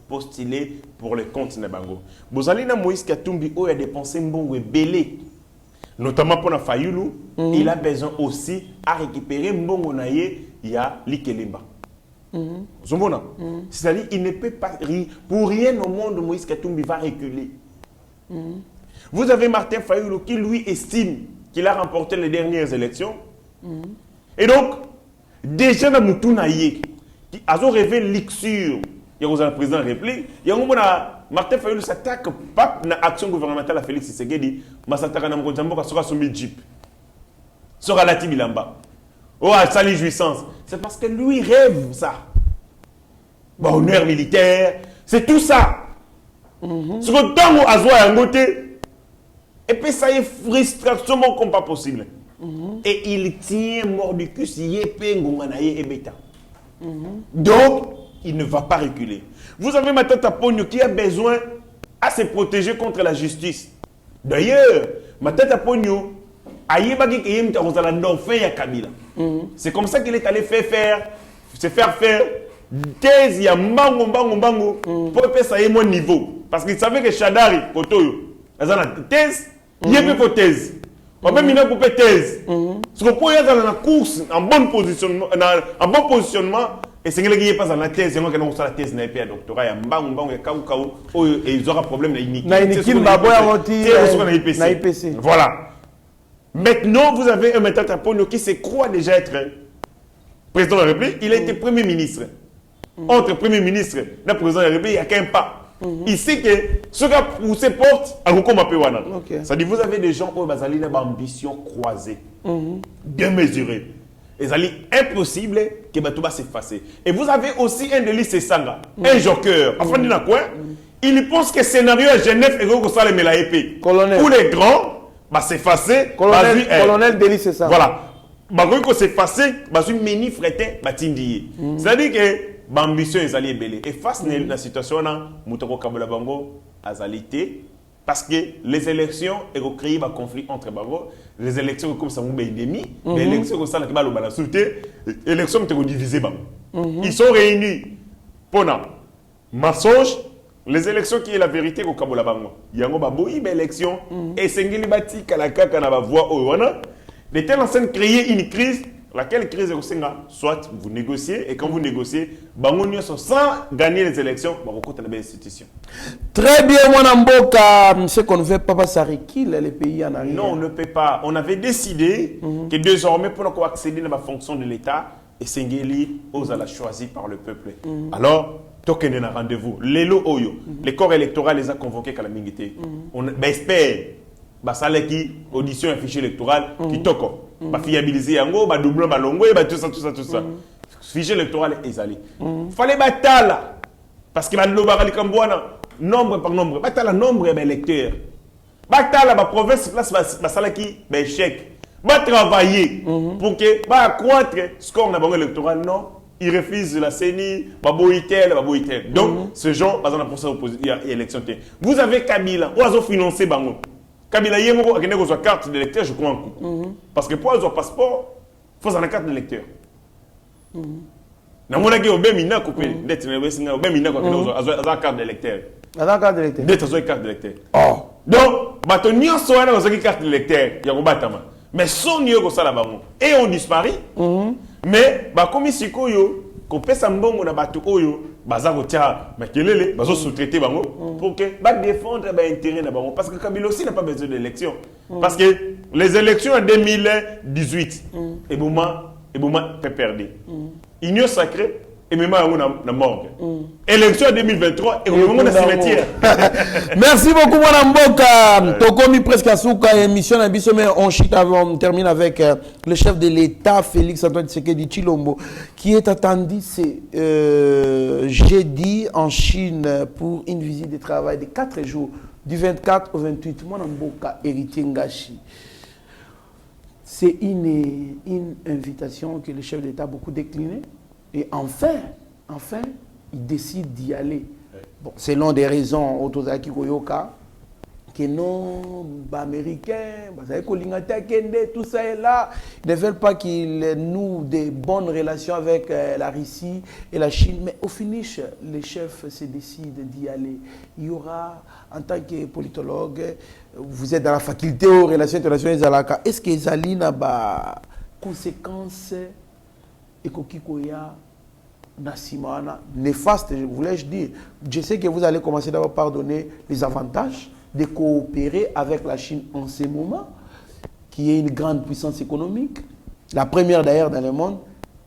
postulé pour le compte de Bango. Vous allez dans Moïse Katumbi où il a dépensé un bon belé. Notamment pour la Fayoulou, il a besoin aussi à récupérer un bon il y a l'Ikelimba. C'est-à-dire il ne peut pas, pour rien au monde, Moïse Katumbi va reculer. Vous avez Martin Fayulu qui lui estime qu'il a remporté les dernières élections. Et donc, déjà dans Moutouna-Yé, qui a rêvé l'ixure, il y a un président de la République, il y a Martin Fayulu s'attaque pas à l'action gouvernementale à Félix Tshisekedi, mais s'attaque à Namkodjambo qui sera sur le Jeep, sera la Timilamba, ou à Sali Jouissance. C'est parce que lui rêve ça. Bon, honneur militaire, c'est tout ça. Ce que tant qu'on a joué à un côté, et puis ça est frustration comme pas possible. Et il tient mordicus, et bêta. Donc, il ne va pas reculer. Vous avez Matata Pogno qui a besoin à se protéger contre la justice. D'ailleurs, Matata Pogno a yébagi qui est un Kabila. C'est comme ça qu'il est allé se faire faire thèse, il y a mbango pour que ça ait mon niveau. Parce qu'il savait que Chadari, Kotoyo, il a une thèse, il y a une thèse. On peut même couper thèse. Parce que pour y aller dans la course, en bon positionnement, et c'est qu'il n'y a pas dans la thèse, il y a la thèse, il y a un doctorat, il y a un bang, et ils auront un problème de l'iniquité. Voilà. Maintenant, vous avez un Matata Pogno qui se croit déjà être président de la République. Il a été Premier ministre. Entre Premier ministre et le président de la République, il n'y a qu'un pas. Il sait que ce qui a poussé porte à Rukomapewana. C'est-à-dire vous avez des gens qui ont une ambition croisée, démesurée. Et c'est impossible que Batouba s'efface. Et vous avez aussi un délit, c'est Sanga, un joker. Enfin, il pense que le scénario à Genève est que ça les épée. Pour les grands, bah s'effacer. Colonel délit, c'est ça. Voilà. Bah quand s'effacer, bah une mini freté, bah tindi. C'est-à-dire que l'ambition est allée belée. Et face à la situation là, Moutoko Kabola Bango a zalité. Parce que les élections ont créé un conflit entre Bango. Les élections comme ça, les ennemis. Les élections comme ça, les élections ont divisé. Ils sont réunis pour un mensonge. Les élections qui est la vérité au Kabola Bango. Il y a une élection. Et c'est une bâti kalaka kana ba voix au wana. De telle enseigne créer une crise. Laquelle crise est soit vous négociez et quand vous négociez, bango sans gagner les élections, vous comptez la institution. Très bien, mon amboka, c'est qu'on ne veut pas ça recule les pays en arrière. Non, on ne peut pas. On avait décidé que désormais pour nous accéder à la fonction de l'État, et Sengeli ose la choisi par le peuple. Alors, token un rendez-vous. Les corps électoraux les a convoqués à la mingité. On espère. Basale qui audition un fichier électoral qui toko ba fiabiliser yango ba double ba longo et ba tout ça fichier électoral est allé fallait batala parce que ba lobara likambwana nombre par nombre batala nombre d'électeurs batala ba province place basala qui ba échec ba travailler pour que ba accroître score na bango électoral non ils refusent la CENI ba boitel donc ce genre bazana pour ça élection. Vous avez Kabila ou azo financer bango Kabila Yemoko a gagné sa carte d'électeur, je crois un coup. Parce que pour avoir un passeport, il faut avoir une carte d'électeur. Na mona ke obemina coupé d'être na obemina ko a carte d'électeur. A carte d'électeur. D'être une carte d'électeur. Oh. Donc, batonio so na une carte d'électeur, ya ko batama. Mais son yo ko sala bango et on disparaît. Mais ba komi sikoyo ko pesa mbongo na batu oyo baza ko tia makelele bazo sous-traiter bango pour que ba défendre ba intérêt na bango parce que Kabila aussi n'a pas besoin d'élections parce que les élections en 2018 et Bouma peut perdre. Union sacrée et même na morgue. Élection en 2023 et au moment de cimetière. Merci beaucoup mon Mboka. Tokomi presque à souka émission na biso mais on termine avec le chef de l'État Félix Antoine Tshisekedi Tshilombo qui est attendu jeudi en Chine pour une visite de travail de 4 jours du 24 au 28 mon Mboka héritier Ngashi. C'est une invitation que le chef d'État a beaucoup déclinée. Et enfin, il décide d'y aller. Bon, selon des raisons, Otozaki Koyoka, que non, Américains, tout ça est là. Ils ne veulent pas qu'il noue des bonnes relations avec la Russie et la Chine. Mais au finish, les chefs se décident d'y aller. Il y aura, en tant que politologue, vous êtes dans la faculté aux relations internationales. Est-ce que Zali n'a pas conséquences et Kokikoya Nassimana, néfaste, voulais-je dire. Je sais que vous allez commencer d'abord par donner les avantages de coopérer avec la Chine en ce moment, qui est une grande puissance économique, la première d'ailleurs dans le monde,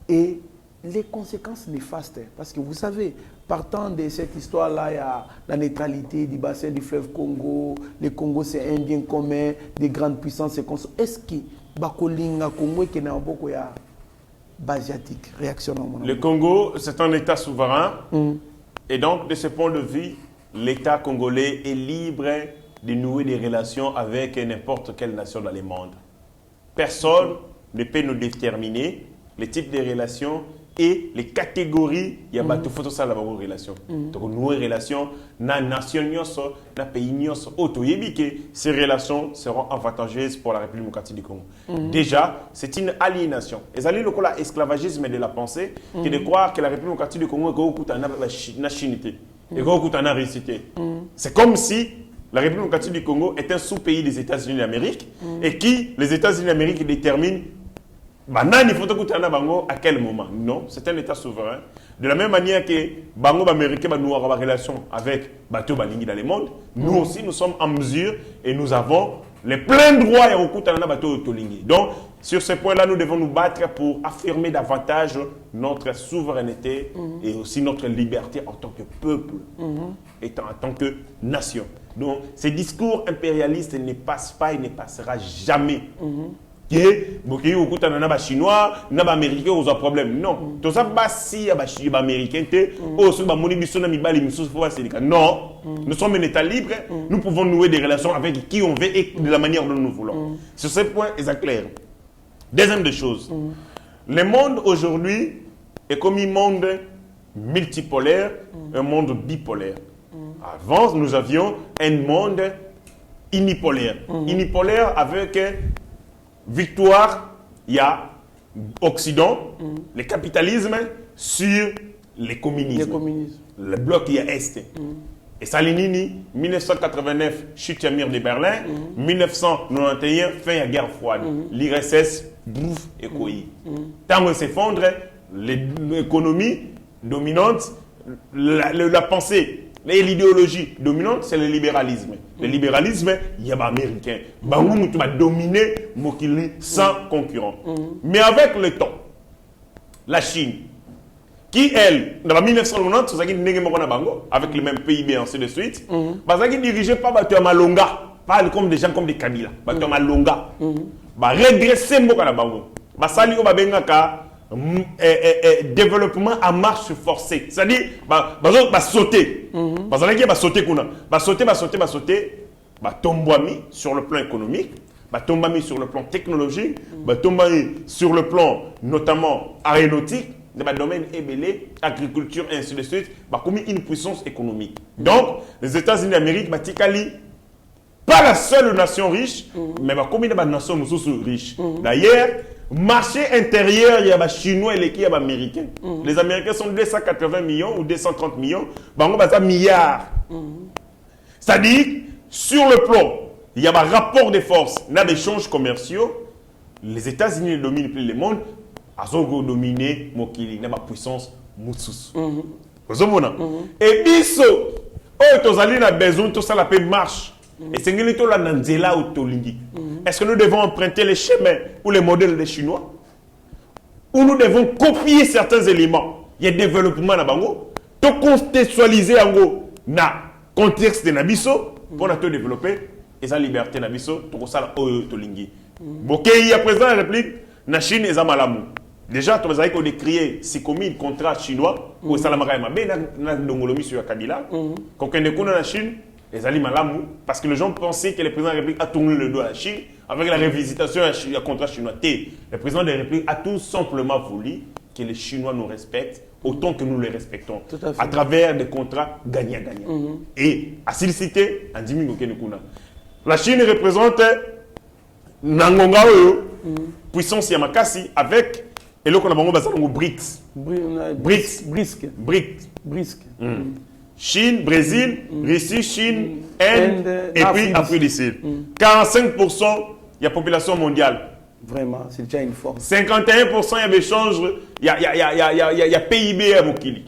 et les conséquences néfastes. Parce que vous savez, partant de cette histoire-là, il y a la neutralité du bassin du fleuve Congo, le Congo c'est un bien commun, des grandes puissances. Est-ce que Bakolinga Congo qui est un peu asiatique, réaction Le Congo, c'est un État souverain. Et donc, de ce point de vue, l'État congolais est libre de nouer des relations avec n'importe quelle nation dans le monde. Personne ne peut nous déterminer les types de relations et les catégories. Il y a des photos ça la relation. Donc, nouer des relations, na nation, na pays, ces relations seront avantageuses pour la République démocratique du Congo. Déjà, c'est une aliénation. Et ça, le esclavagisme de la pensée, qui est de croire que la République démocratique du Congo est une chinité. C'est comme si la République démocratique du Congo est un sous-pays des États-Unis d'Amérique et qui, les États-Unis d'Amérique, déterminent à quel moment. Non, c'est un État souverain. De la même manière que Bango Américain va nous avoir une relation avec Bateau Balingi dans le monde, nous aussi, nous sommes en mesure et nous avons les pleins droits à Okutana Bateau Tolingi. Donc, sur ce point-là, nous devons nous battre pour affirmer davantage notre souveraineté et aussi notre liberté en tant que peuple et en tant que nation. Donc, ces discours impérialistes ne passent pas et ne passera jamais. Beaucoup de Chinois, des Américains ont un problème. Non. Tout ça, si les Américains non. Nous sommes un État libre. Nous pouvons nouer des relations avec qui on veut et de la manière dont nous voulons. Sur ce point, c'est clair. Deuxième des choses. Le monde aujourd'hui est comme un monde multipolaire, un monde bipolaire. Avant, nous avions un monde unipolaire. Unipolaire avec victoire, il y a Occident, le capitalisme sur le communisme. Le bloc, il y a Est. Et Salinini, 1989, chute du mur de Berlin, 1991, fin de la guerre froide. L'IRSS, bouffe et couille. Tant qu'on s'effondre, l'économie dominante, la pensée et l'idéologie dominante, c'est le libéralisme. Le libéralisme, il y a des Américains. Ils va dominer Mokili sans concurrent. Mais avec le temps, la Chine, qui elle, dans 1990, avec le même PIB et ainsi de suite, qui dirigé par Malonga, pas comme des gens comme des Kabila, Malonga, régresser Mokana Bango. Sali Obabengaka, développement à marche forcée. C'est-à-dire, sauter. Sauter, tombami sur le plan économique, tombami sur le plan technologique, tombami sur le plan notamment aéronautique, dans le domaine ébélé, agriculture et ainsi de suite, comme une puissance économique. Donc, les États-Unis d'Amérique, pas la seule nation riche, mais comme une nation riche. D'ailleurs, marché intérieur, il y a des Chinois et les Américains. Les Américains sont 280 millions ou 230 millions, ils ont milliards. C'est-à-dire, sur le plan, il y a un rapport de force, il y a des échanges commerciaux. Les États-Unis dominent plus le monde, ils ont dominé Mokili, il y a une puissance Moutsus. Et biso, ils ont besoin de tout ça, la paix marche. Et c'est est-ce que nous devons emprunter les chemins ou les modèles des Chinois? Ou nous devons copier certains éléments? Il y a développement dans Bango, tout contextualiser en gros dans le contexte de Nabiso pour nous développer et sa liberté Nabiso, tout ça Tolingi. Ok, il y a présent la République, la Chine et Zamalamu. Déjà, tu vas dire créer 6 000 contrats chinois ou Salamara Mabe, na Dongolomi sur Kabila, quand on est la Chine. Les alliés malamu, parce que les gens pensaient que le président de la République a tourné le dos à la Chine avec la révisitation du contrat chinois. Le président de la République a tout simplement voulu que les Chinois nous respectent autant que nous les respectons, à travers des contrats gagnant-gagnant. Et à cité, en 10 minutes, la Chine représente Nangonga puissance Yamakasi avec et là qu'on a BRICS. Chine, Brésil, Russie, Chine, Inde et puis Afrique du Sud. 45% de la population mondiale. Vraiment, c'est déjà une force. 51% il y a échange, il y a PIB à Mokili.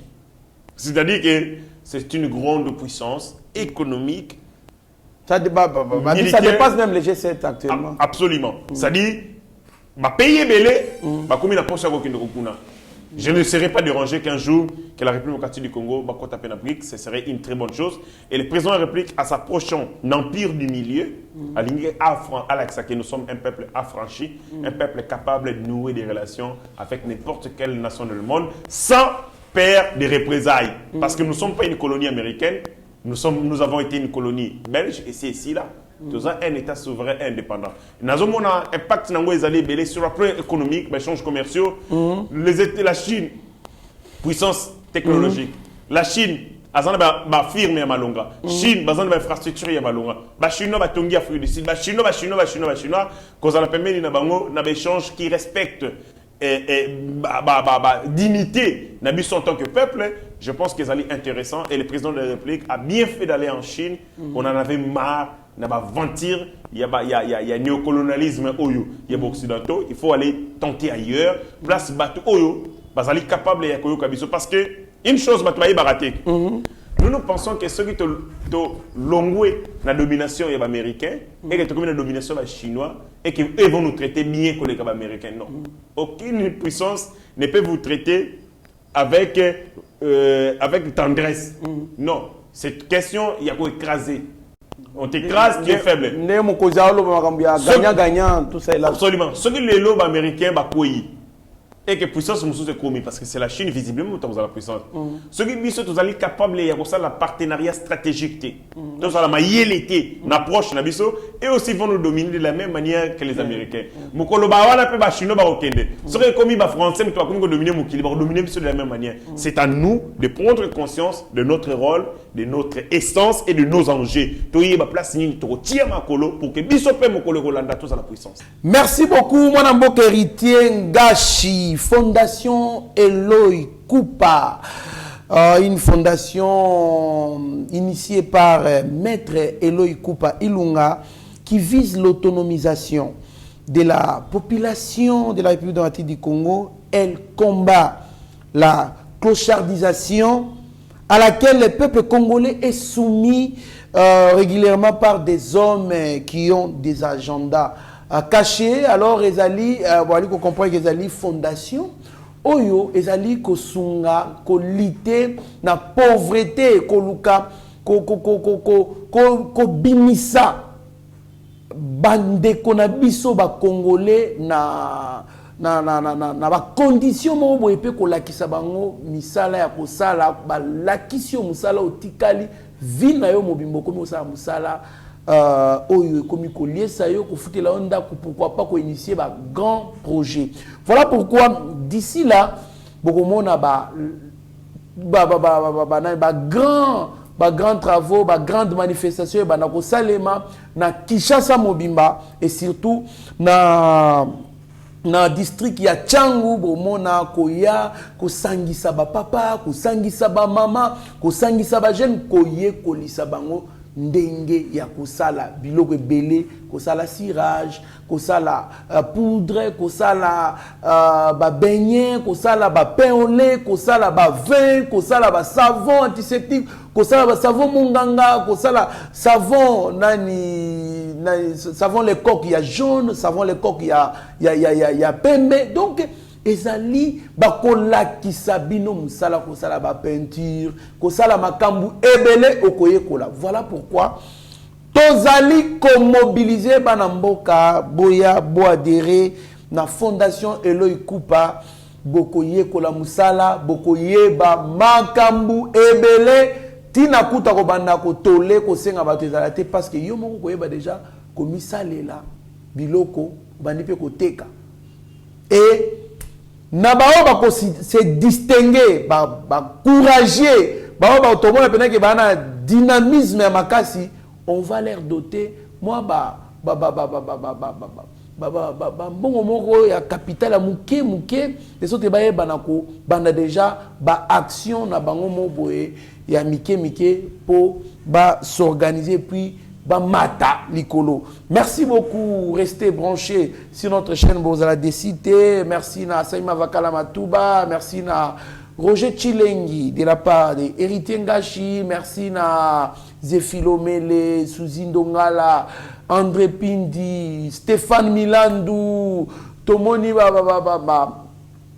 C'est-à-dire que c'est une grande puissance économique. Ça dépasse même les G7 actuellement. Absolument. C'est-à-dire, pays belé, comme la poche à je ne serais pas dérangé qu'un jour que la République démocratique du Congo tape en Afrique, ce serait une très bonne chose. Et le président de la République, à s'approchant d'empire du milieu, aligné à l'axe que nous sommes un peuple affranchi, un peuple capable de nouer des relations avec n'importe quelle nation du monde, sans peur de représailles. Parce que nous ne sommes pas une colonie américaine, nous avons été une colonie belge, et c'est ici là. Nous avons un État souverain et indépendant. Nous avons un impact sur le plan économique, les échanges commerciaux. La Chine, puissance technologique. La Chine, elle a une firme à Malonga. La Chine, elle a une infrastructure à Malonga. La Chine, elle a une Afrique du Sud. La Chine, cause la permet d'un échange qui respecte dignité en tant que peuple. Je pense que c'est intéressant. Et le président de la République a bien fait d'aller en Chine. On en avait marre. Il y a néocolonialisme oyo, il y a occidentaux, il faut aller tenter ailleurs. Place bateau oyo, bazali capable ya koyo kabiso parce que une chose matbayi baraté. Nous pensons que ceux qui ont longué la domination américaine et qui ont la domination chinoise et qui vont nous traiter bien que les américains. Non. Aucune puissance ne peut vous traiter avec tendresse. Non. Cette question, il y a quoi écraser. On t'écrase, tu es faible. Gagnant, tout ça est là. Absolument. Ce que les lobes américains, et que puissance nous est commis parce que c'est la Chine visiblement qui a la puissance. Ce qui sont tous capables de faire la partenariat stratégique. Donc ça la maïelité, une approche et aussi vont nous dominer de la même manière que les Américains. Mokolo ba wala pe ba chino ba okende. Ce qui est commis ba français mais toi comme dominer mokili ba dominer de la même manière. C'est à nous de prendre conscience de notre rôle, de notre essence et de nos enjeux. Toye ba place ni to tia makolo pour que biso pe mokolo kolanda tous à la puissance. Merci beaucoup mon amboka héritier Ngashi. Fondation Eloy Kupa, une fondation initiée par Maître Eloy Kupa Ilunga qui vise l'autonomisation de la population de la République démocratique du Congo. Elle combat la clochardisation à laquelle le peuple congolais est soumis régulièrement par des hommes qui ont des agendas caché. Alors ezali ko comprendre que ezali fondation oyo ezali ko sunga ko lité na pauvreté ko luka ko bimisa bande ko na biso ba congolais na ba condition mo boye pe ko lakisa bango misala ya ko sala ba lakisio musala otikali ville na yo mobimbo ko musala musala oyo comme collier ça yo ko fouter la onda pourquoi pas ko initier ba grand projet. Voilà pourquoi d'ici là bokomona ba grand travaux, ba grande manifestation ba na ko salema na Kinshasa mobimba et surtout na district ya Tchangu bomona koya ko sangisa ba papa, ko sangisa ba mama, ko sangisa ba jeune koye kolisa bango ndenge ya kosala biloko ebele kosala cirage kosala poudre kosala ba beignet kosala ba pain au lait kosala ba vin kosala ba savon antiseptique kosala ba savon munganga kosala savon savon les coques ya jaune savon les coques ya pembe donc ezali bakolakisa bino musala kosala ba peinture kosala makambu ebele okoyekola. Voilà pourquoi tozali ko mobiliser bana mboka boya bo adhérer na fondation Eloy Kupa bokoyekola musala bokoyeba makambu ebele tina kuta ko banda ko tole ko senga bato ezala te parce que yo moko koyeba déjà komisalela biloko bandi pe ko teka et Nabao bako se distinguer, courager, dynamisme à makasi, on va leur doter. Moi, bon moko ya capital muke les autres banako banda déjà action na bango mo boye ya mike pour s'organiser puis Bamata Likolo. Merci beaucoup. Restez branchés sur notre chaîne Bozala Décité. Merci na Saïma Vakala Matouba. Merci na Roger Chilengi de la part de Héritier Ngashi. Merci na Zéphilo Mele, Souzindo Ngala, André Pindi, Stéphane Milandou, Tomoni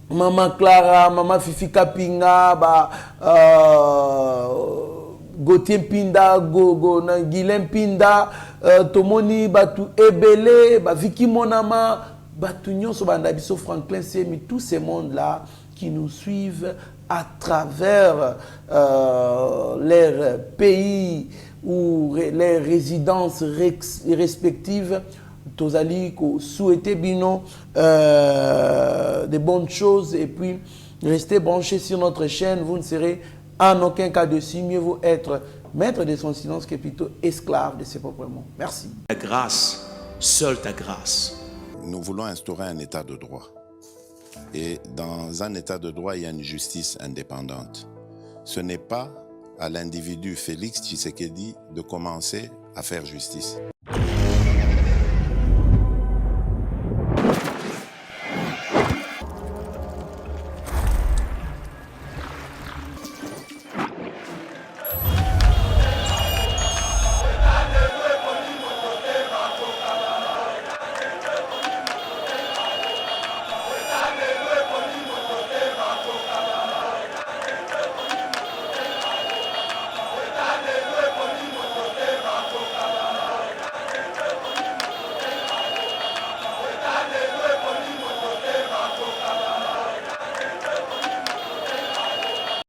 Maman Clara, Maman Fifi Kapinga, Gauthier Pinda, Guilhem Pinda, Tomoni Batu Ebele, Vicky Monama, Batu Nyonso Bandabiso Franklin Semi, tous ces mondes-là qui nous suivent à travers leurs pays ou les résidences respectives. Tozali ko souhaiter bino de bonnes choses et puis restez branchés sur notre chaîne. Vous ne serez en aucun cas dessus. Mieux vaut être maître de son silence que plutôt esclave de ses propres mots. Merci. Ta grâce, seule ta grâce. Nous voulons instaurer un état de droit. Et dans un état de droit, il y a une justice indépendante. Ce n'est pas à l'individu Félix Tshisekedi de commencer à faire justice.